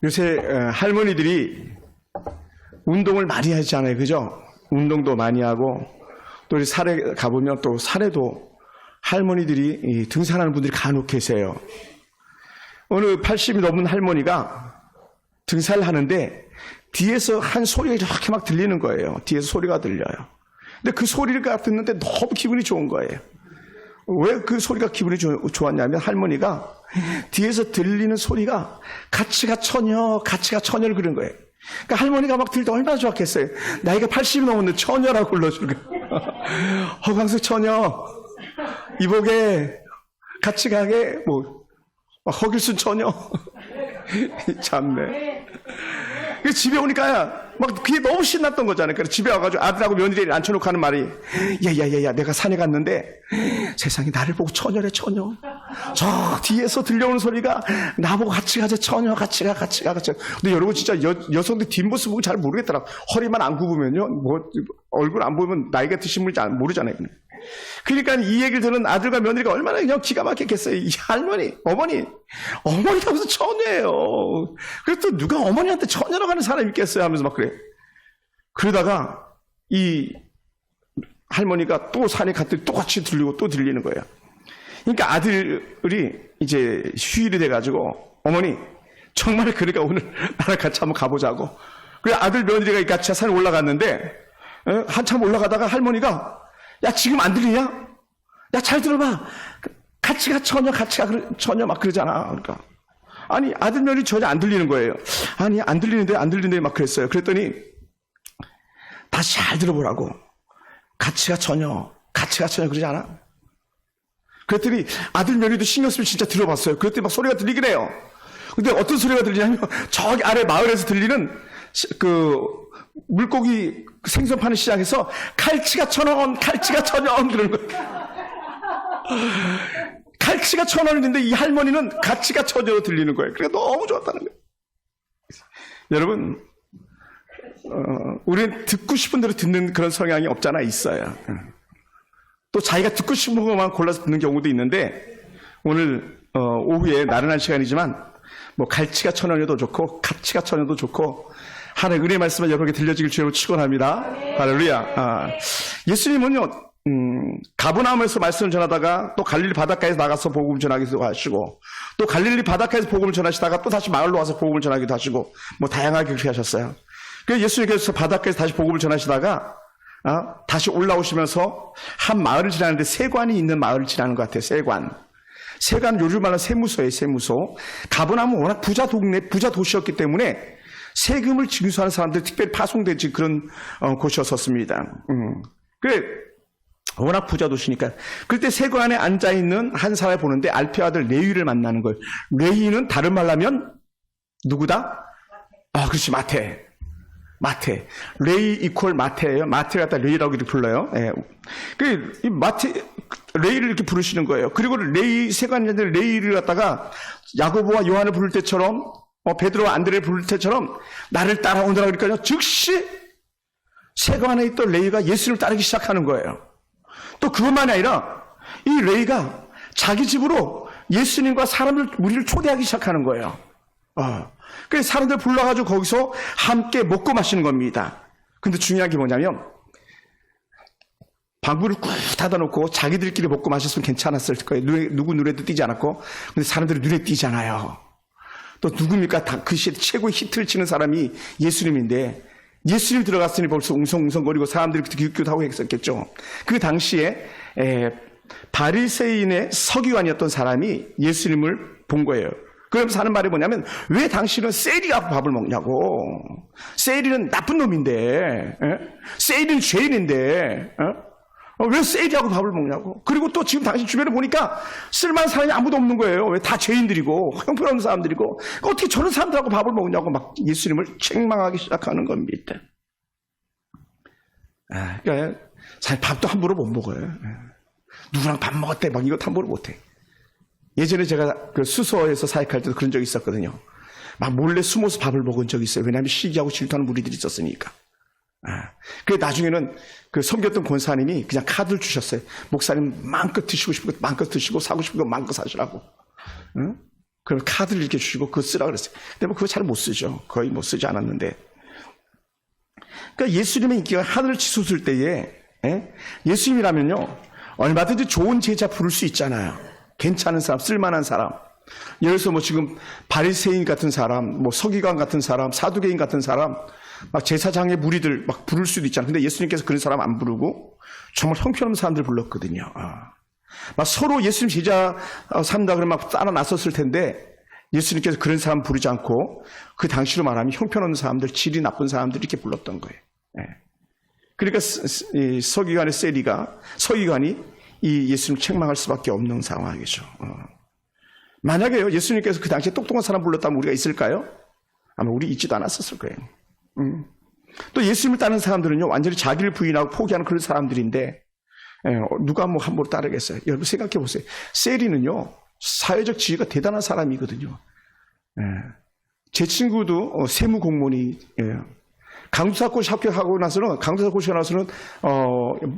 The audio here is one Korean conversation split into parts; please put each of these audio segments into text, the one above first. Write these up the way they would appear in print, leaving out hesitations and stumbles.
요새 할머니들이 운동을 많이 하잖아요. 그죠? 운동도 많이 하고, 또 우리 산에 가보면 또 산에도 할머니들이 등산하는 분들이 간혹 계세요. 어느 80이 넘은 할머니가 등산을 하는데 뒤에서 한 소리가 이렇게 막 들리는 거예요. 뒤에서 소리가 들려요. 근데 그 소리를 듣는데 너무 기분이 좋은 거예요. 왜 그 소리가 기분이 좋았냐면 할머니가 뒤에서 들리는 소리가 같이 가 처녀, 같이 가 처녀를 그런 거예요. 그러니까 할머니가 막 들을 때 얼마나 좋았겠어요. 나이가 80이 넘었는데 처녀라고 불러주는 거예요. 허광수 처녀, 이복에 같이 가게, 허길순 처녀. 참네. 집에 오니까 막 그게 너무 신났던 거잖아요. 그래서 집에 와가지고 아들하고 며느리를 앉혀놓고 하는 말이, 야야야야, 내가 산에 갔는데 세상에 나를 보고 처녀래, 처녀. 저 뒤에서 들려오는 소리가 나보고 같이 가자, 처녀, 같이 가. 근데 여러분 진짜 여성들 뒷모습 보고 잘 모르겠더라고. 허리만 안 굽으면요, 얼굴 안 보면 나이가 드신 분인지 모르잖아요. 그러니까 이 얘기를 듣는 아들과 며느리가 얼마나 그냥 기가 막혔겠어요. 이 할머니, 어머니가 무슨 처녀예요. 그래서 또 누가 어머니한테 처녀라고 하는 사람이 있겠어요 하면서 막 그래. 그러다가 이 할머니가 또 산에 갔더니 똑같이 들리고 또 들리는 거예요. 그러니까 아들이 이제 휴일이 돼가지고, 어머니, 정말 그러니까 오늘 나랑 같이 한번 가보자고. 그래 아들 며느리가 같이 산에 올라갔는데, 한참 올라가다가 할머니가, 야, 지금 안 들리냐? 야, 잘 들어봐. 같이 가, 처녀, 같이 가, 처녀 막 그러잖아. 그러니까. 아니, 아들 며느리 전혀 안 들리는 거예요. 아니, 안 들리는데 막 그랬어요. 그랬더니, 다시 잘 들어보라고. 같이 가, 처녀, 그러지 않아? 그랬더니 아들 며느리도 신경 쓰면 진짜 들어봤어요. 그랬더니 막 소리가 들리긴 해요. 근데 어떤 소리가 들리냐면, 저기 아래 마을에서 들리는 물고기 생선 파는 시장에서 칼치가 1,000원, 칼치가 1,000원 그러는 거예요. 칼치가 1,000원인데 이 할머니는 가치가 1,000원으로 들리는 거예요. 그러니까 너무 좋았다는 거예요. 여러분, 우리는 듣고 싶은 대로 듣는 그런 성향이 없잖아, 있어요. 또 자기가 듣고 싶은 것만 골라서 듣는 경우도 있는데, 오늘 오후에 나른한 시간이지만 갈치가 1,000원이어도 좋고 가치가 1,000원도 좋고 하나의 은혜의 말씀을 여러분에게 들려주길 주님으로 축원합니다. 할렐루야. 예수님은요, 가버나움에서 말씀을 전하다가 또 갈릴리 바닷가에서 나가서 복음을 전하기도 하시고, 또 갈릴리 바닷가에서 복음을 전하시다가 또 다시 마을로 와서 복음을 전하기도 하시고, 다양하게 그렇게 하셨어요. 그래서 예수님께서 바닷가에서 다시 복음을 전하시다가 다시 올라오시면서 한 마을을 지나는데 세관이 있는 마을을 지나는 것 같아요. 세관 요즘 말하는 세무소예요. 세무소. 가버나움은 워낙 부자 도시였기 때문에 세금을 징수하는 사람들이 특별히 파송되지 그런 곳이었었습니다. 그래, 워낙 부자 도시니까. 그때 세관에 앉아있는 한 사람을 보는데 알페 아들 레위를 만나는 거예요. 레위는 다른 말로 하면 누구다? 그렇지, 마태. 레위 이퀄 마태예요. 마태를 갖다 레위라고 이렇게 불러요. 예. 이 레위를 이렇게 부르시는 거예요. 그리고 세관자들 레위를 갖다가 야고보와 요한을 부를 때처럼, 베드로와 안드레를 부를 때처럼 나를 따라오느라 그러니까요. 즉시 세관에 있던 레위가 예수를 따르기 시작하는 거예요. 또 그것만이 아니라 이 레위가 자기 집으로 예수님과 무리를 초대하기 시작하는 거예요. 그래서 사람들 불러가지고 거기서 함께 먹고 마시는 겁니다. 근데 중요한 게 뭐냐면, 방문을 꾹 닫아놓고 자기들끼리 먹고 마셨으면 괜찮았을 거예요. 누구 눈에도 띄지 않았고. 근데 사람들이 눈에 띄잖아요. 또 누굽니까? 그 시대 최고의 히트를 치는 사람이 예수님인데, 예수님 들어갔으니 벌써 웅성웅성거리고 사람들이 기웃기웃 하고 했었겠죠. 그 당시에 바리새인의 서기관이었던 사람이 예수님을 본 거예요. 그러면서 하는 말이 뭐냐면, 왜 당신은 세리하고 밥을 먹냐고. 세리는 나쁜 놈인데, 세리는 죄인인데, 왜 세리하고 밥을 먹냐고. 그리고 또 지금 당신 주변에 보니까 쓸만한 사람이 아무도 없는 거예요. 왜 다 죄인들이고 형편없는 사람들이고 어떻게 저런 사람들하고 밥을 먹냐고 막 예수님을 책망하기 시작하는 겁니다. 그러니까 사실 밥도 함부로 못 먹어요. 누구랑 밥 먹었대 막 이것도 함부로 못해. 예전에 제가 그 수서에서 사역할 때도 그런 적이 있었거든요. 막 몰래 숨어서 밥을 먹은 적이 있어요. 왜냐하면 시기하고 질투하는 무리들이 있었으니까. 그래 나중에는 그 섬겼던 권사님이 그냥 카드를 주셨어요. 목사님 마음껏 드시고 싶은 거 마음껏 드시고 사고 싶은 거 마음껏 사시라고. 그럼 카드를 이렇게 주시고 그거 쓰라 그랬어요. 근데 뭐 그거 잘 못 쓰죠. 거의 못 쓰지 않았는데. 그러니까 예수님의 인기가 하늘을 치솟을 때에 예수님이라면요 얼마든지 좋은 제자 부를 수 있잖아요. 괜찮은 사람, 쓸만한 사람. 예를 들어서 뭐 지금 바리새인 같은 사람, 뭐 서기관 같은 사람, 사두개인 같은 사람, 막 제사장의 무리들 막 부를 수도 있잖아요. 근데 예수님께서 그런 사람 안 부르고 정말 형편없는 사람들 불렀거든요. 막 서로 예수님 제자 삼다 그러면 막 따라 나섰을 텐데 예수님께서 그런 사람 부르지 않고 그 당시로 말하면 형편없는 사람들, 질이 나쁜 사람들 이렇게 불렀던 거예요. 그러니까 서기관의 서기관이 이 예수님을 책망할 수밖에 없는 상황이죠. 만약에요 예수님께서 그 당시에 똑똑한 사람 불렀다면 우리가 있을까요? 아마 우리 있지도 않았었을 거예요. 또 예수님을 따르는 사람들은요 완전히 자기를 부인하고 포기하는 그런 사람들인데 누가 뭐 함부로 따르겠어요? 여러분 생각해 보세요. 세리는요 사회적 지위가 대단한 사람이거든요. 제 친구도 세무 공무원이 강도사고시 합격하고 나서는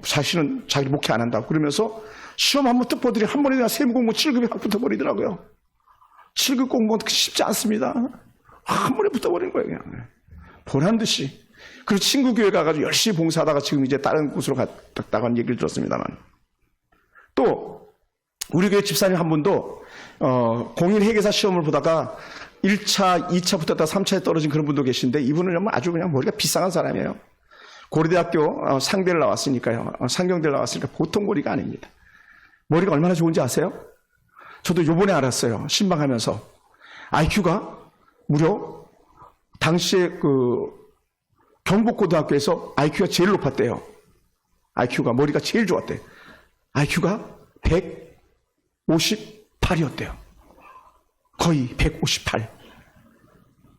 자신은 자기 목회 안 한다고 그러면서 시험 한번 뜩 보더니 한 번에 그냥 세무 공무원 7급에 확 붙어버리더라고요. 7급 공무원 쉽지 않습니다. 한 번에 붙어버린 거예요. 그냥. 보란 듯이. 그리고 친구 교회 가가지고 열심히 봉사하다가 지금 이제 다른 곳으로 갔다고 얘기를 들었습니다만. 또 우리 교회 집사님 한 분도 공인 회계사 시험을 보다가 1차, 2차 붙었다 3차에 떨어진 그런 분도 계신데 이분은 아주 그냥 머리가 비상한 사람이에요. 고려대학교 상대를 나왔으니까요. 상경대를 나왔으니까 보통 머리가 아닙니다. 머리가 얼마나 좋은지 아세요? 저도 요번에 알았어요. 신방하면서. IQ가 무려 당시에 경복고등학교에서 IQ가 제일 높았대요. IQ가 머리가 제일 좋았대요. IQ가 158이었대요. 거의 158.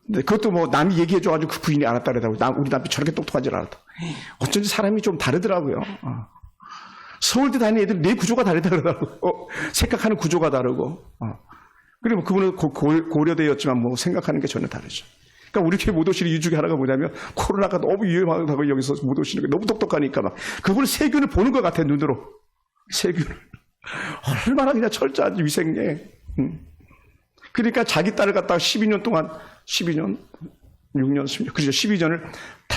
근데 그것도 뭐 남이 얘기해줘가지고 그 부인이 알았다 그러더라고요. 우리 남편이 저렇게 똑똑한 줄 알았다. 어쩐지 사람이 좀 다르더라고요. 서울대 다니는 애들 뇌 구조가 다르다 그러더라고요. 생각하는 구조가 다르고. 그리고 그분은 고려대였지만 뭐 생각하는 게 전혀 다르죠. 그러니까 우리 교회 못 오시는 이유 중에 하나가 뭐냐면 코로나가 너무 위험하다고 여기서 못 오시는 게 너무 똑똑하니까 막 그분은 세균을 보는 것 같아 눈으로. 세균을. 얼마나 그냥 철저한 위생에. 그러니까 자기 딸을 갖다가 12년 동안 12년, 6년, 10년, 그렇죠. 12년을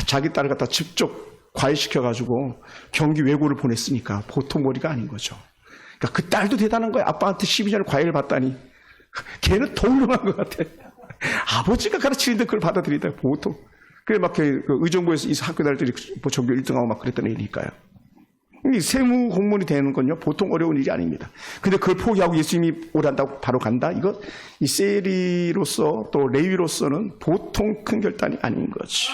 자기 딸을 갖다가 직접 과외시켜가지고 경기 외고를 보냈으니까 보통 머리가 아닌 거죠. 그러니까 그 딸도 대단한 거야. 아빠한테 12년을 과외를 받다니. 걔는 더 훌륭한 것 같아. 아버지가 가르치는데 그걸 받아들이다. 보통. 그래 막 의정부에서 이 학교 다닐 때 전교 1등하고 막 그랬던 일이니까요. 이 세무 공무원이 되는 건요 보통 어려운 일이 아닙니다. 근데 그걸 포기하고 예수님이 오란다고 바로 간다? 이거 이 세리로서 또 레위로서는 보통 큰 결단이 아닌 거지.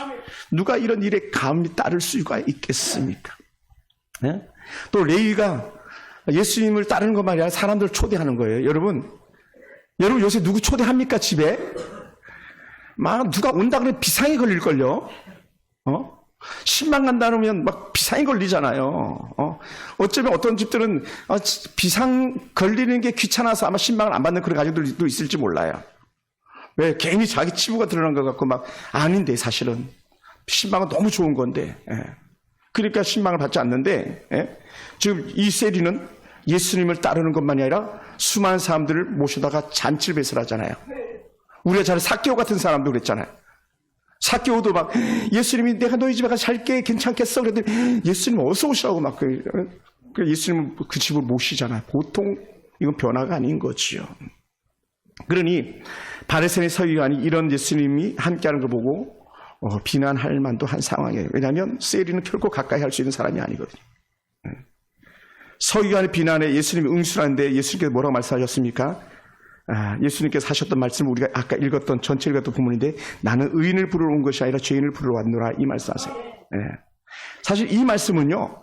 누가 이런 일에 감히 따를 수가 있겠습니까? 네? 또 레위가 예수님을 따르는 것만 아니라 사람들을 초대하는 거예요. 여러분 요새 누구 초대합니까 집에? 막 누가 온다 그러면 비상이 걸릴걸요. 신방 간다 그러면 막 비상이 걸리잖아요. 어쩌면 어떤 집들은 비상 걸리는 게 귀찮아서 아마 신방을 안 받는 그런 가족들도 있을지 몰라요. 왜? 괜히 자기 치부가 드러난 것 같고 막 아닌데 사실은 신방은 너무 좋은 건데. 그러니까 신방을 받지 않는데 지금 이 세리는 예수님을 따르는 것만이 아니라 수많은 사람들을 모셔다가 잔치를 배설하잖아요. 우리가 잘 삭개오 같은 사람도 그랬잖아요. 삭개오도 막 예수님이 내가 너희 집에 가서 살게 괜찮겠어? 그랬더니 예수님 어서 오시라고 막 예수님은 그 집을 모시잖아요. 보통 이건 변화가 아닌 거지요. 그러니 바리새인의 서기관이 이런 예수님이 함께하는 걸 보고 비난할 만도 한 상황이에요. 왜냐하면 세리는 결코 가까이 할 수 있는 사람이 아니거든요. 서기관의 비난에 예수님이 응수하는데 예수님께서 뭐라고 말씀하셨습니까? 예수님께서 하셨던 말씀을 우리가 아까 읽었던 전체 읽었던 부분인데 나는 의인을 부르러 온 것이 아니라 죄인을 부르러 왔노라 이 말씀하세요. 사실 이 말씀은요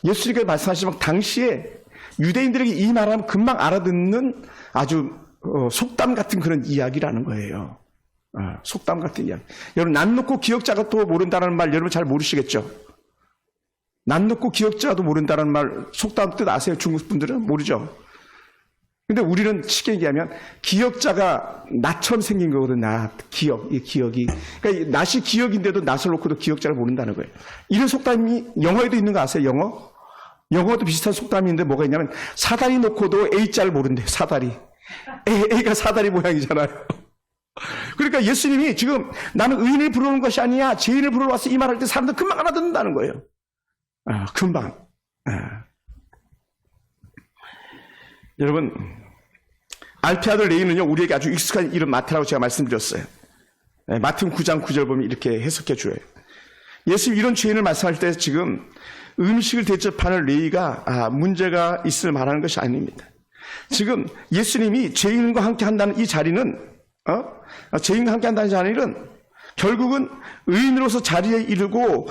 예수님께서 말씀하시지만 당시에 유대인들에게 이 말하면 금방 알아듣는 아주 속담 같은 그런 이야기라는 거예요. 속담 같은 이야기. 여러분 난 놓고 기억자가 또 모른다는 말 여러분 잘 모르시겠죠? 난 놓고 기억자도 모른다는 말 속담 뜻 아세요? 중국 분들은 모르죠? 근데 우리는 쉽게 얘기하면 기억자가 낫처럼 생긴 거거든. 낫, 기억, 이 기억이. 그러니까 낫이 기억인데도 낫을 놓고도 기억자를 모른다는 거예요. 이런 속담이 영어에도 있는 거 아세요? 영어도 비슷한 속담이 있는데 뭐가 있냐면 사다리 놓고도 A자를 모른대요. 사다리. A가 사다리 모양이잖아요. 그러니까 예수님이 지금 나는 의인을 부르는 것이 아니야 죄인을 부르러 왔어 이 말할 때 사람들 금방 알아듣는다는 거예요. 금방. 여러분 알피 아들 레위는요 우리에게 아주 익숙한 이름 마태라고 제가 말씀드렸어요. 마태복음 9장 9절 보면 이렇게 해석해 줘요. 예수님 이런 죄인을 말씀할 때 지금 음식을 대접하는 레위가 문제가 있을 말하는 것이 아닙니다. 지금 예수님이 죄인과 함께 한다는 이 자리는 죄인과 함께 한다는 자리는 결국은 의인으로서 자리에 이르고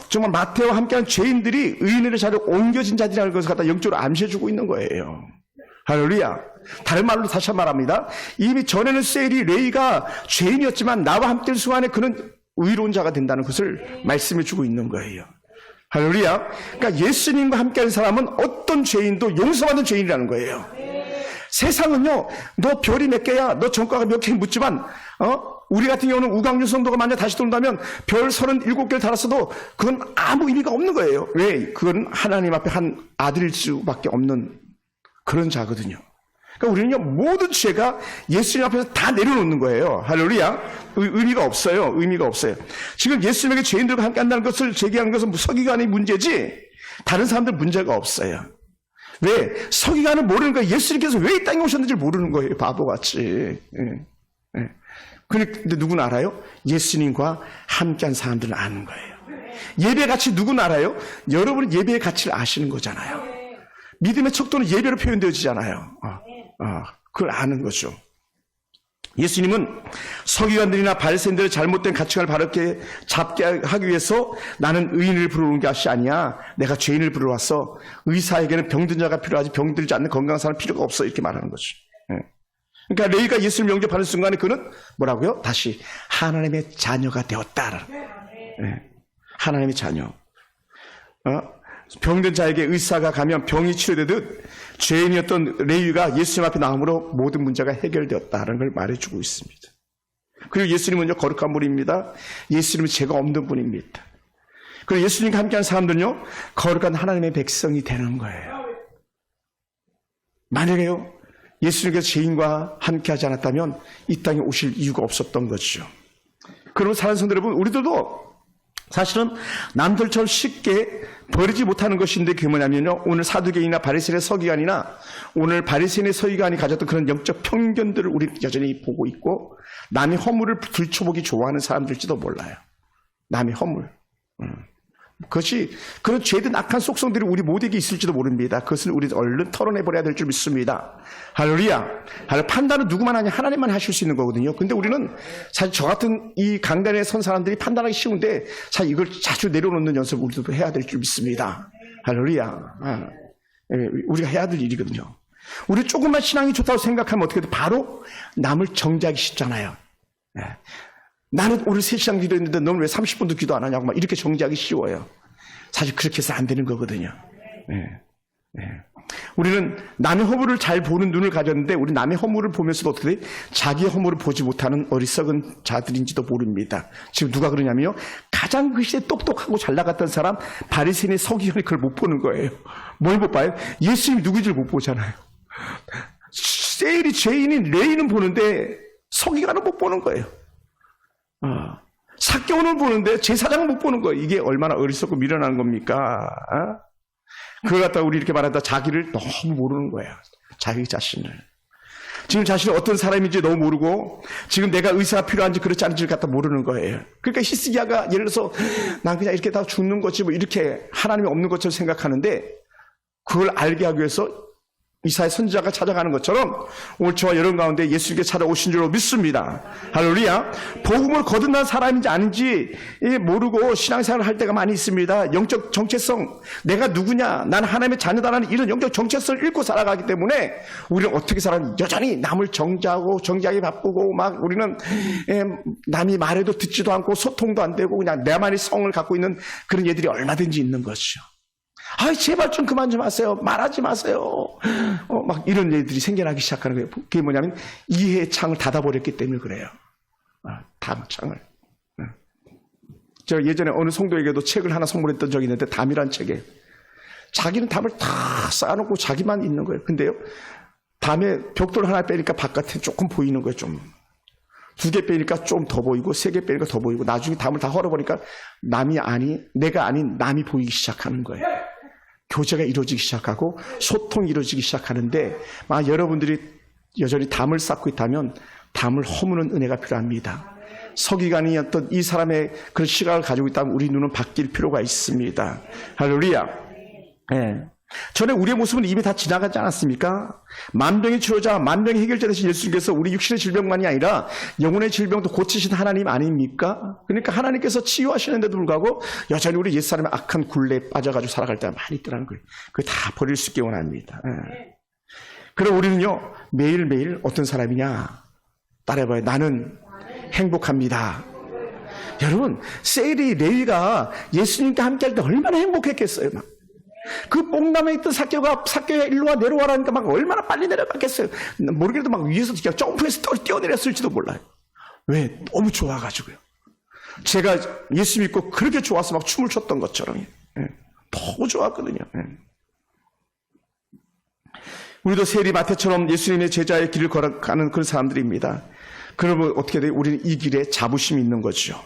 정말 마태와 함께한 죄인들이 의인의 자리로 옮겨진 자리라는 것을 갖다 영적으로 암시해주고 있는 거예요. 할렐루야. 다른 말로 다시 말합니다. 이미 전에는 세일이 레위가 죄인이었지만 나와 함께 순간에 그는 의로운 자가 된다는 것을 말씀해주고 있는 거예요. 할렐루야. 그러니까 예수님과 함께하는 사람은 어떤 죄인도 용서받는 죄인이라는 거예요. 세상은요, 너 별이 몇 개야, 너 전과가 몇 개 묻지만, 우리 같은 경우는 우강류 성도가 만약 다시 돈다면 별 37개를 달았어도 그건 아무 의미가 없는 거예요. 왜? 그건 하나님 앞에 한 아들일 수밖에 없는 그런 자거든요. 그러니까 우리는요, 모든 죄가 예수님 앞에서 다 내려놓는 거예요. 할렐루야. 의미가 없어요. 의미가 없어요. 지금 예수님에게 죄인들과 함께 한다는 것을 제기하는 것은 서기관의 문제지, 다른 사람들 문제가 없어요. 왜? 서기관은 모르는 거예요. 예수님께서 왜 이 땅에 오셨는지 모르는 거예요. 바보같이. 근데 누구는 알아요? 예수님과 함께한 사람들은 아는 거예요. 예배 가치 누구는 알아요? 여러분은 예배의 가치를 아시는 거잖아요. 믿음의 척도는 예배로 표현되어지잖아요. 그걸 아는 거죠. 예수님은 서기관들이나 바리새인들의 잘못된 가치관을 바르게 잡게 하기 위해서 나는 의인을 부르는 것이 아니야. 내가 죄인을 부르러 왔어. 의사에게는 병든 자가 필요하지 병들지 않는 건강한 사람 필요가 없어. 이렇게 말하는 거죠. 그러니까 레위가 예수를 영접하는 순간에 그는 뭐라고요? 다시 하나님의 자녀가 되었다. 하나님의 자녀. 병든 자에게 의사가 가면 병이 치료되듯 죄인이었던 레위가 예수님 앞에 나옴으로 모든 문제가 해결되었다는 걸 말해주고 있습니다. 그리고 예수님은요 거룩한 분입니다. 예수님은 죄가 없는 분입니다. 그리고 예수님과 함께한 사람들은요 거룩한 하나님의 백성이 되는 거예요. 만약에요 예수님께서 죄인과 함께하지 않았다면 이 땅에 오실 이유가 없었던 거죠. 그러면 사랑하는 성도 여러분, 우리들도 사실은 남들처럼 쉽게 버리지 못하는 것인데 그게 뭐냐면요, 오늘 사두개인이나 바리새인의 서기관이나 오늘 바리새인의 서기관이 가졌던 그런 영적 편견들을 우리 여전히 보고 있고 남의 허물을 들춰보기 좋아하는 사람들일지도 몰라요. 남의 허물. 그것이 그런 죄든 악한 속성들이 우리 모두에게 있을지도 모릅니다. 그것을 우리 얼른 털어내버려야 될 줄 믿습니다. 할렐루야. 판단은 누구만 하냐? 하나님만 하실 수 있는 거거든요. 근데 우리는 사실 저 같은 이 강단에 선 사람들이 판단하기 쉬운데 사실 이걸 자주 내려놓는 연습을 우리도 해야 될 줄 믿습니다. 할렐루야. 우리가 해야 될 일이거든요. 우리 조금만 신앙이 좋다고 생각하면 어떻게 돼? 바로 남을 정죄하기 쉽잖아요. 나는 오늘 3시간 기도했는데 너는 왜 30분도 기도 안 하냐고 막 이렇게 정죄하기 쉬워요. 사실 그렇게 해서 안 되는 거거든요. 우리는 남의 허물을 잘 보는 눈을 가졌는데 우리 남의 허물을 보면서도 어떻게 돼? 자기의 허물을 보지 못하는 어리석은 자들인지도 모릅니다. 지금 누가 그러냐면요, 가장 그 시대에 똑똑하고 잘 나갔던 사람 바리새인의 서기관이 그걸 못 보는 거예요. 뭘 못 봐요? 예수님이 누구인지를 못 보잖아요. 세일이 죄인인 레위는 보는데 서기관은 못 보는 거예요. 사개오는 보는데 제사장은 못 보는 거예요. 이게 얼마나 어리석고 미련한 겁니까? 그걸 갖다가 우리 이렇게 말하다 자기를 너무 모르는 거예요. 자기 자신을. 지금 자신이 어떤 사람인지 너무 모르고 지금 내가 의사가 필요한지 그렇지 않은지를 갖다 모르는 거예요. 그러니까 히스기야가 예를 들어서 난 그냥 이렇게 다 죽는 거지 뭐 이렇게 하나님이 없는 것처럼 생각하는데 그걸 알게 하기 위해서 이사야 선지자가 찾아가는 것처럼 오늘 저와 여러분 가운데 예수님께 찾아오신 줄로 믿습니다. 할렐루야. 복음을 거듭난 사람인지 아닌지 모르고 신앙생활을 할 때가 많이 있습니다. 영적 정체성, 내가 누구냐, 난 하나님의 자녀다라는 이런 영적 정체성을 잃고 살아가기 때문에 우리는 어떻게 살아가는, 여전히 남을 정죄하기 바쁘고 막 우리는 남이 말해도 듣지도 않고 소통도 안 되고 그냥 내만의 성을 갖고 있는 그런 얘들이 얼마든지 있는 것이죠. 제발 좀 그만 좀 하세요. 말하지 마세요. 막 이런 애들이 생겨나기 시작하는 거예요. 그게 뭐냐면 이해의 창을 닫아버렸기 때문에 그래요. 담창을. 제가 예전에 어느 성도에게도 책을 하나 선물했던 적이 있는데 담이란 책에 자기는 담을 다 쌓아놓고 자기만 있는 거예요. 근데요, 다음에 벽돌 하나 빼니까 바깥에 조금 보이는 거예요, 좀. 2개 빼니까 좀 더 보이고, 3개 빼니까 더 보이고, 나중에 담을 다 헐어보니까 내가 아닌 남이 보이기 시작하는 거예요. 교제가 이루어지기 시작하고, 소통이 이루어지기 시작하는데, 여러분들이 여전히 담을 쌓고 있다면, 담을 허무는 은혜가 필요합니다. 서기관이었던 이 사람의 그런 시각을 가지고 있다면 우리 눈은 바뀔 필요가 있습니다. 할렐루야. 네. 전에 우리의 모습은 이미 다 지나가지 않았습니까? 만병의 치료자, 만병의 해결자 되신 예수님께서 우리 육신의 질병만이 아니라 영혼의 질병도 고치신 하나님 아닙니까? 그러니까 하나님께서 치유하시는데도 불구하고 여전히 우리 옛사람의 악한 굴레에 빠져가지고 살아갈 때가 많이 있더라는 거예요. 그걸 다 버릴 수 있게 원합니다. 네. 그럼 우리는요, 매일매일 어떤 사람이냐? 따라해봐요. 나는 행복합니다. 여러분, 세일이 레위가 예수님과 함께 할 때 얼마나 행복했겠어요. 그 뽕남에 있던 사개가 일로와 내려와라니까 막 얼마나 빨리 내려갔겠어요. 모르겠도 막 위에서 그냥 점프해서 뛰어내렸을지도 몰라요. 왜? 너무 좋아가지고요. 제가 예수 믿고 그렇게 좋아서 막 춤을 췄던 것처럼 너무 좋았거든요. 우리도 세리 마태처럼 예수님의 제자의 길을 걸어가는 그런 사람들입니다. 그러면 어떻게 돼요? 우리는 이 길에 자부심이 있는 거죠.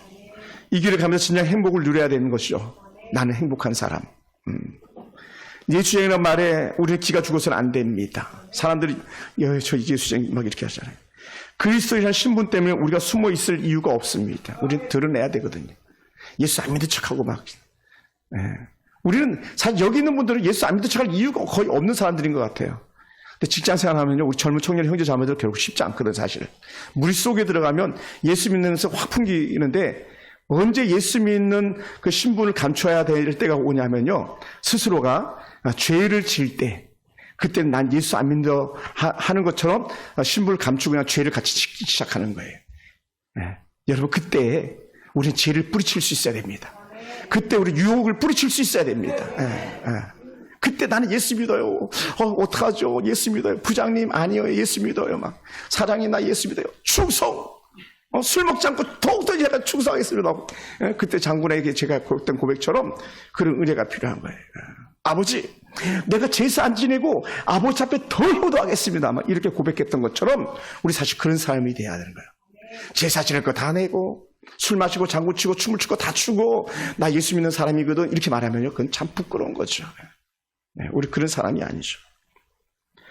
이 길을 가면서 진짜 행복을 누려야 되는 것이죠. 나는 행복한 사람. 예수님이라는 말에 우리는 기가 죽어서는 안 됩니다. 사람들이 저 예수님 막 이렇게 하잖아요. 그리스도인한 신분 때문에 우리가 숨어 있을 이유가 없습니다. 우리는 드러내야 되거든요. 예수 안 믿는 척하고 막. 우리는 사실 여기 있는 분들은 예수 안 믿는 척할 이유가 거의 없는 사람들인 것 같아요. 근데 직장 생활하면요, 우리 젊은 청년 형제 자매들 결국 쉽지 않거든, 사실. 물 속에 들어가면 예수 믿는 데서 확 풍기는데 언제 예수 믿는 그 신분을 감춰야 될 때가 오냐면요, 스스로가 죄를 지을 때, 그때는 난 예수 안 믿는다 하는 것처럼 신분을 감추고 그냥 죄를 같이 짓기 시작하는 거예요. 여러분, 그때 우리는 죄를 뿌리칠 수 있어야 됩니다. 그때 우리 유혹을 뿌리칠 수 있어야 됩니다. 그때 나는 예수 믿어요. 어떡하죠? 예수 믿어요. 부장님 아니요, 예수 믿어요. 막 사장님 나 예수 믿어요. 충성. 술 먹지 않고 더욱더 제가 충성하겠습니다. 그때 장군에게 제가 했던 고백처럼 그런 은혜가 필요한 거예요. 아버지, 내가 제사 안 지내고 아버지 앞에 더 효도하겠습니다. 막 이렇게 고백했던 것처럼 우리 사실 그런 삶이 돼야 되는 거예요. 제사 지낼 거 다 내고 술 마시고 장구 치고 춤을 추고 다 추고 나 예수 믿는 사람이거든 이렇게 말하면요, 그건 참 부끄러운 거죠. 우리 그런 사람이 아니죠.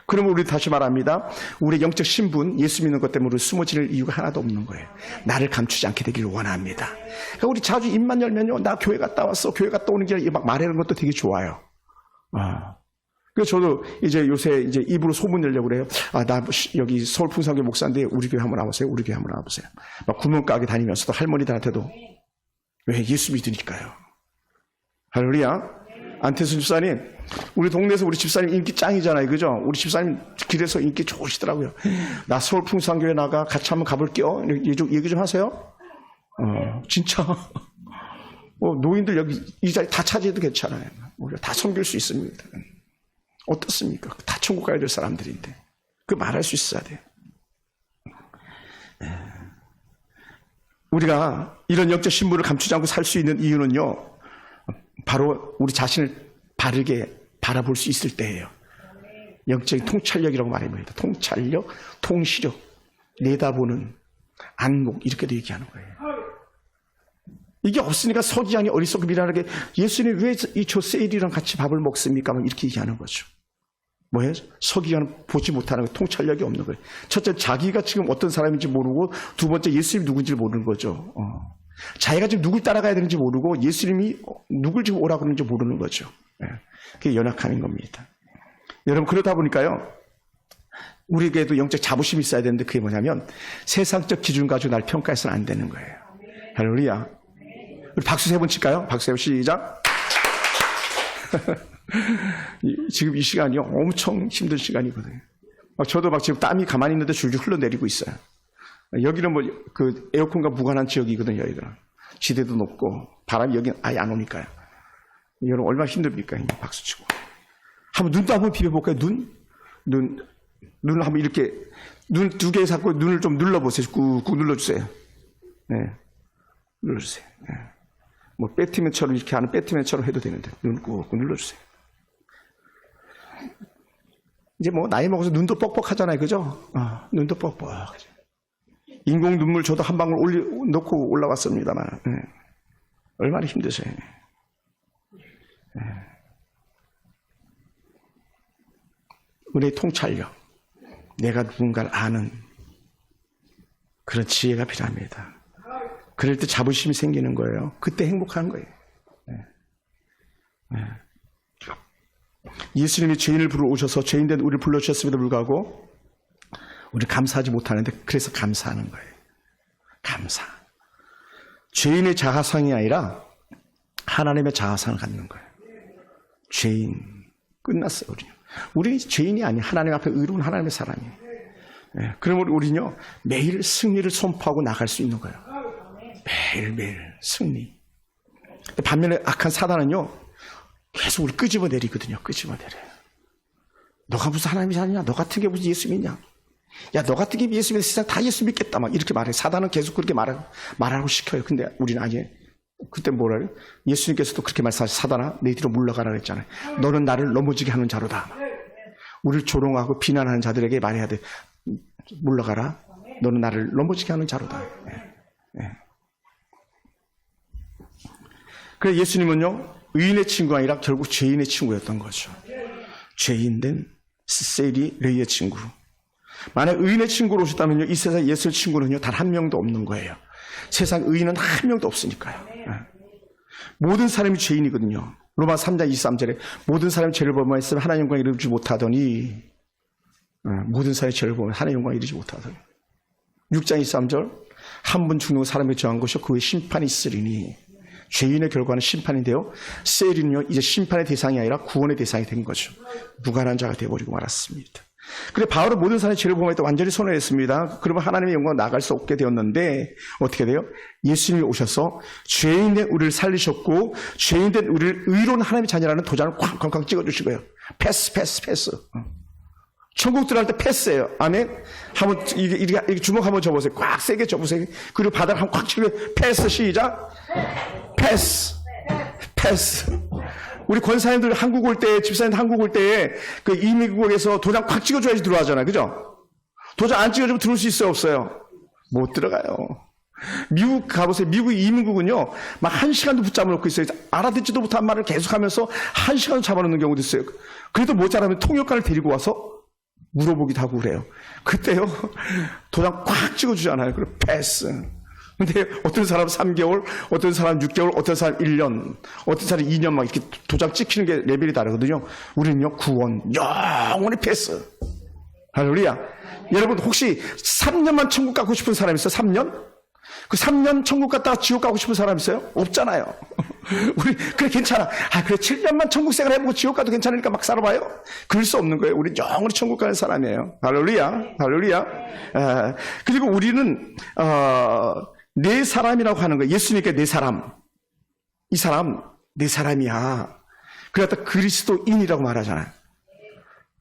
그러면 우리 다시 말합니다. 우리의 영적 신분, 예수 믿는 것 때문에 숨어 지낼 이유가 하나도 없는 거예요. 나를 감추지 않게 되기를 원합니다. 그러니까 우리 자주 입만 열면요, 나 교회 갔다 왔어, 교회 갔다 오는 길에 막 말하는 것도 되게 좋아요. 그래서 저도 이제 요새 이제 입으로 소문 내려고 그래요. 나 여기 서울 풍성교 목사인데 우리 교회 한번 와보세요. 우리 교회 한번 와보세요. 막 구멍가게 다니면서도 할머니들한테도 왜 예수 믿으니까요. 할렐루야. 안태순 집사님, 우리 동네에서 우리 집사님 인기 짱이잖아요. 그죠? 우리 집사님 길에서 인기 좋으시더라고요. 나 서울 풍성교회 나가 같이 한번 가볼게요. 얘기 좀 하세요. 진짜. 노인들 여기 이 자리 다 차지해도 괜찮아요. 우리가 다 섬길 수 있습니다. 어떻습니까? 다 천국 가야 될 사람들인데. 그 말할 수 있어야 돼요. 우리가 이런 영적 신분을 감추지 않고 살 수 있는 이유는요, 바로 우리 자신을 바르게 바라볼 수 있을 때예요. 영적인 통찰력이라고 말합니다. 통찰력, 통시력, 내다보는 안목, 이렇게도 얘기하는 거예요. 이게 없으니까 서기관이 어리석고 미련하게 예수님 왜 저 세일이랑 같이 밥을 먹습니까? 이렇게 얘기하는 거죠. 뭐예요? 서기관은 보지 못하는 거예요. 통찰력이 없는 거예요. 첫째, 자기가 지금 어떤 사람인지 모르고, 두 번째, 예수님이 누군지 모르는 거죠. 자기가 지금 누굴 따라가야 되는지 모르고 예수님이 누굴 지금 오라고 그러는지 모르는 거죠. 그게 연약함인 겁니다. 여러분, 그러다 보니까요, 우리에게도 영적 자부심이 있어야 되는데 그게 뭐냐면 세상적 기준 가지고 날 평가해서는 안 되는 거예요. 할렐루야. 우리 박수 세 번 칠까요? 박수 세 번 시작. 지금 이 시간이요, 엄청 힘든 시간이거든요. 저도 막 지금 땀이 가만히 있는데 줄줄 흘러내리고 있어요. 여기는 뭐 그 에어컨과 무관한 지역이거든요. 여기는 지대도 높고 바람이 여기는 아예 안 오니까요. 여러분 얼마나 힘듭니까? 박수 치고 한번 눈도 한번 비벼볼까요? 눈을 한번 이렇게 눈 두 개 잡고 눈을 좀 눌러보세요. 꾹꾹 눌러주세요. 네, 눌러주세요. 네. 뭐 배트맨처럼 이렇게 하는 배트맨처럼 해도 되는데 눈 꾹꾹 눌러주세요. 이제 뭐 나이 먹어서 눈도 뻑뻑하잖아요. 그죠? 눈도 뻑뻑. 인공 눈물 저도 한 방울 놓고 올라왔습니다만. 얼마나 힘드세요. 은혜의 통찰력. 내가 누군가를 아는 그런 지혜가 필요합니다. 그럴 때 자부심이 생기는 거예요. 그때 행복한 거예요. 예수님이 죄인을 부르러 오셔서 죄인된 우리를 불러주셨음에도 불구하고 우리 감사하지 못하는데 그래서 감사하는 거예요. 감사. 죄인의 자아상이 아니라 하나님의 자아상을 갖는 거예요. 죄인. 끝났어요. 우리는 죄인이 아니에요. 하나님 앞에 의로운 하나님의 사람이에요. 그러면 우리는요 매일 승리를 선포하고 나갈 수 있는 거예요. 매일매일 승리. 반면에 악한 사단은요 계속 우리 끄집어내리거든요. 끄집어내려요. 너가 무슨 하나님이 아니냐? 너 같은 게 무슨 예수 믿냐? 야, 너 같은 게 예수 믿는 세상 다 예수 믿겠다. 막 이렇게 말해요. 사단은 계속 그렇게 말하고 시켜요. 근데 우리는 아니에요. 그때 뭐라요? 예수님께서도 그렇게 말씀하시죠. 사단아, 내 뒤로 물러가라 그랬잖아요. 너는 나를 넘어지게 하는 자로다. 우리를 조롱하고 비난하는 자들에게 말해야 돼. 물러가라. 너는 나를 넘어지게 하는 자로다. 그래서 예수님은요, 의인의 친구가 아니라 결국 죄인의 친구였던 거죠. 죄인된 세리 레이의 친구. 만약 의인의 친구로 오셨다면요, 이 세상 예수의 친구는요, 단 한 명도 없는 거예요. 세상 의인은 한 명도 없으니까요. 모든 사람이 죄인이거든요. 로마 3장 23절에 모든 사람이 죄를 범하였으면 하나님 영광에 이르지 못하더니, 모든 사람이 죄를 범하면 하나님 영광에 이르지 못하더니, 6장 23절 한 분 죽는 사람이 정한 것이요 그 후에 심판이 있으리니, 죄인의 결과는 심판인데요, 세리는요 이제 심판의 대상이 아니라 구원의 대상이 된 거죠. 무관한 자가 되어버리고 말았습니다. 그래 바울은 모든 사람이 죄를 범할 때 완전히 손해냈습니다. 그러면 하나님의 영광 나갈 수 없게 되었는데 어떻게 돼요? 예수님이 오셔서 죄인된 우리를 살리셨고 죄인된 우리를 의로운 하나님의 자녀라는 도장을 쾅쾅쾅 찍어주시고요. 패스. 천국 들어갈 때 패스예요. 아멘. 한번 이렇게 주먹 한번 접으세요. 꽉 세게 접으세요. 그리고 바닥을 한번 꽉 치고 패스. 시작. 패스. 우리 권사님들 한국 올 때, 집사님들 한국 올 때, 그 이민국에서 도장 콱 찍어줘야지 들어가잖아요. 그죠? 도장 안 찍어주면 들어올 수 있어요? 없어요? 못 들어가요. 미국 가보세요. 미국 이민국은요, 막 1시간도 붙잡아 놓고 있어요. 알아듣지도 못한 말을 계속 하면서 1시간도 잡아놓는 경우도 있어요. 그래도 모자라면 통역관을 데리고 와서 물어보기도 하고 그래요. 그때요, 도장 콱 찍어주잖아요. 그럼 패스. 근데 어떤 사람 3개월, 어떤 사람 6개월, 어떤 사람 1년, 어떤 사람 2년 막 이렇게 도장 찍히는 게 레벨이 다르거든요. 우리는요, 구원, 영원히 패스. 할렐루야. 여러분, 혹시 3년만 천국 가고 싶은 사람 있어요? 3년? 그 3년 천국 갔다가 지옥 가고 싶은 사람 있어요? 없잖아요. 우리, 그래, 괜찮아. 그래, 7년만 천국 생활 해보고 지옥 가도 괜찮으니까 막 살아봐요? 그럴 수 없는 거예요. 우리 영원히 천국 가는 사람이에요. 할렐루야. 그리고 우리는, 내 사람이라고 하는 거예요. 예수님께 내 사람. 이 사람, 내 사람이야. 그러다 그리스도인이라고 말하잖아요.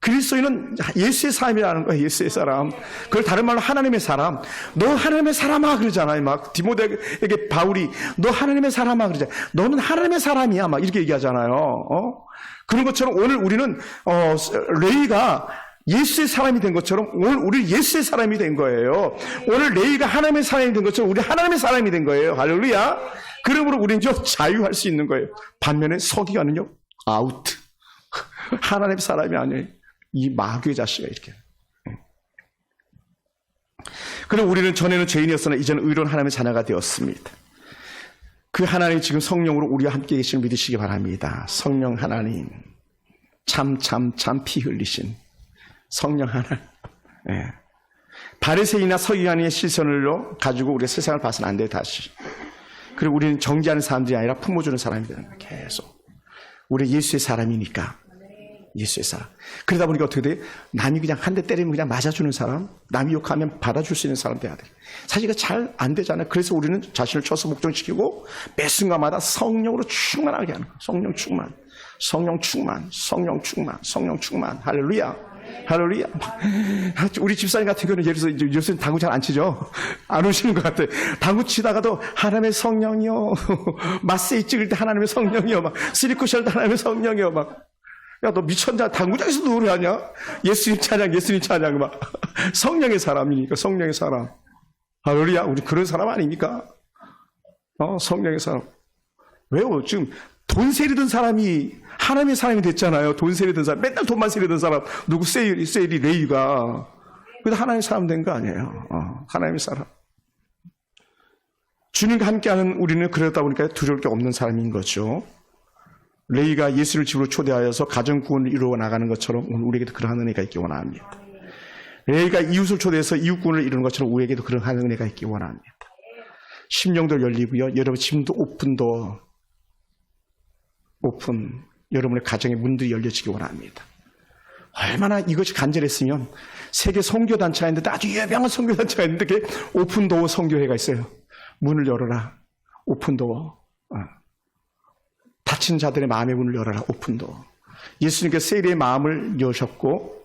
그리스도인은 예수의 사람이라는 거예요. 예수의 사람. 그걸 다른 말로 하나님의 사람. 너 하나님의 사람아 그러잖아요. 막 디모데에게 바울이 너 하나님의 사람아 그러잖아요. 너는 하나님의 사람이야. 막 이렇게 얘기하잖아요. 그런 것처럼 오늘 우리는 레이가 예수의 사람이 된 것처럼 오늘 우리 예수의 사람이 된 거예요. 오늘 레이가 하나님의 사람이 된 것처럼 우리 하나님의 사람이 된 거예요. 할렐루야. 그러므로 우리는요 자유할 수 있는 거예요. 반면에 서기관은요 아웃. 하나님의 사람이 아니에요. 이 마귀의 자식아 이렇게. 그럼 우리는 전에는 죄인이었으나 이제는 의로운 하나님의 자녀가 되었습니다. 그 하나님 지금 성령으로 우리와 함께 계시는 믿으시기 바랍니다. 성령 하나님 참 피 흘리신 성령 하나님. 바리새인이나 서기관의 시선을 가지고 우리가 세상을 봐서는 안 돼 다시. 그리고 우리는 정죄하는 사람들이 아니라 품어주는 사람이 되는 거예요. 계속. 우리 예수의 사람이니까. 예수의 사람. 그러다 보니까 어떻게 돼요? 남이 그냥 한 대 때리면 그냥 맞아주는 사람, 남이 욕하면 받아줄 수 있는 사람 돼야 돼요. 사실 이거 잘 안 되잖아요. 그래서 우리는 자신을 쳐서 목전시키고 매 순간마다 성령으로 충만하게 하는 거예요. 성령 충만. 할렐루야. 우리 집사님 같은 경우는 예를 들어서 요새 당구 잘 안 치죠? 안 오시는 것 같아요. 당구 치다가도 하나님의 성령이요. 마세이 찍을 때 하나님의 성령이요. 막 쓰리쿠셜 때 하나님의 성령이요. 막. 야, 너 미쳤냐? 당구장에서도 노래하냐? 예수님 찬양, 예수님 찬양, 막. 성령의 사람이니까, 성령의 사람. 할렐루야, 우리 그런 사람 아닙니까? 성령의 사람. 왜요? 지금 돈 세리던 사람이 하나님의 사람이 됐잖아요. 돈 세리던 사람, 맨날 돈만 세리던 사람. 누구 세리 레이가. 그래도 하나님의 사람 된 거 아니에요. 하나님의 사람. 주님과 함께하는 우리는 그러다 보니까 두려울 게 없는 사람인 거죠. 레이가 예수를 집으로 초대하여서 가정 구원을 이루어 나가는 것처럼 오늘 우리에게도 그러한 은혜가 있기 원합니다. 레이가 이웃을 초대해서 이웃 구원을 이루는 것처럼 우리에게도 그러한 은혜가 있기 원합니다. 심령도 열리고요. 여러분 지금도 오픈. 여러분의 가정의 문들이 열려지기 원합니다. 얼마나 이것이 간절했으면 세계 선교단체가 있는데 아주 유명한 선교단체가 있는데 그게 오픈도어 선교회가 있어요. 문을 열어라. 오픈도어. 다친 자들의 마음의 문을 열어라. 오픈도어. 예수님께서 세리의 마음을 여셨고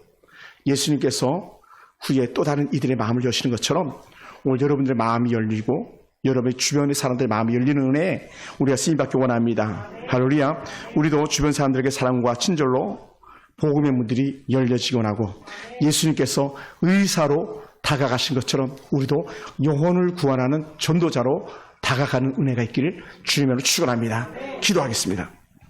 예수님께서 후에 또 다른 이들의 마음을 여시는 것처럼 오늘 여러분들의 마음이 열리고 여러분의 주변의 사람들의 마음이 열리는 은혜에 우리가 쓰임받기 원합니다. 할렐루야. 우리도 주변 사람들에게 사랑과 친절로 복음의 문들이 열려지기 원하고 예수님께서 의사로 다가가신 것처럼 우리도 영혼을 구원하는 전도자로 다가가는 은혜가 있기를 주님으로 축원합니다. 기도하겠습니다.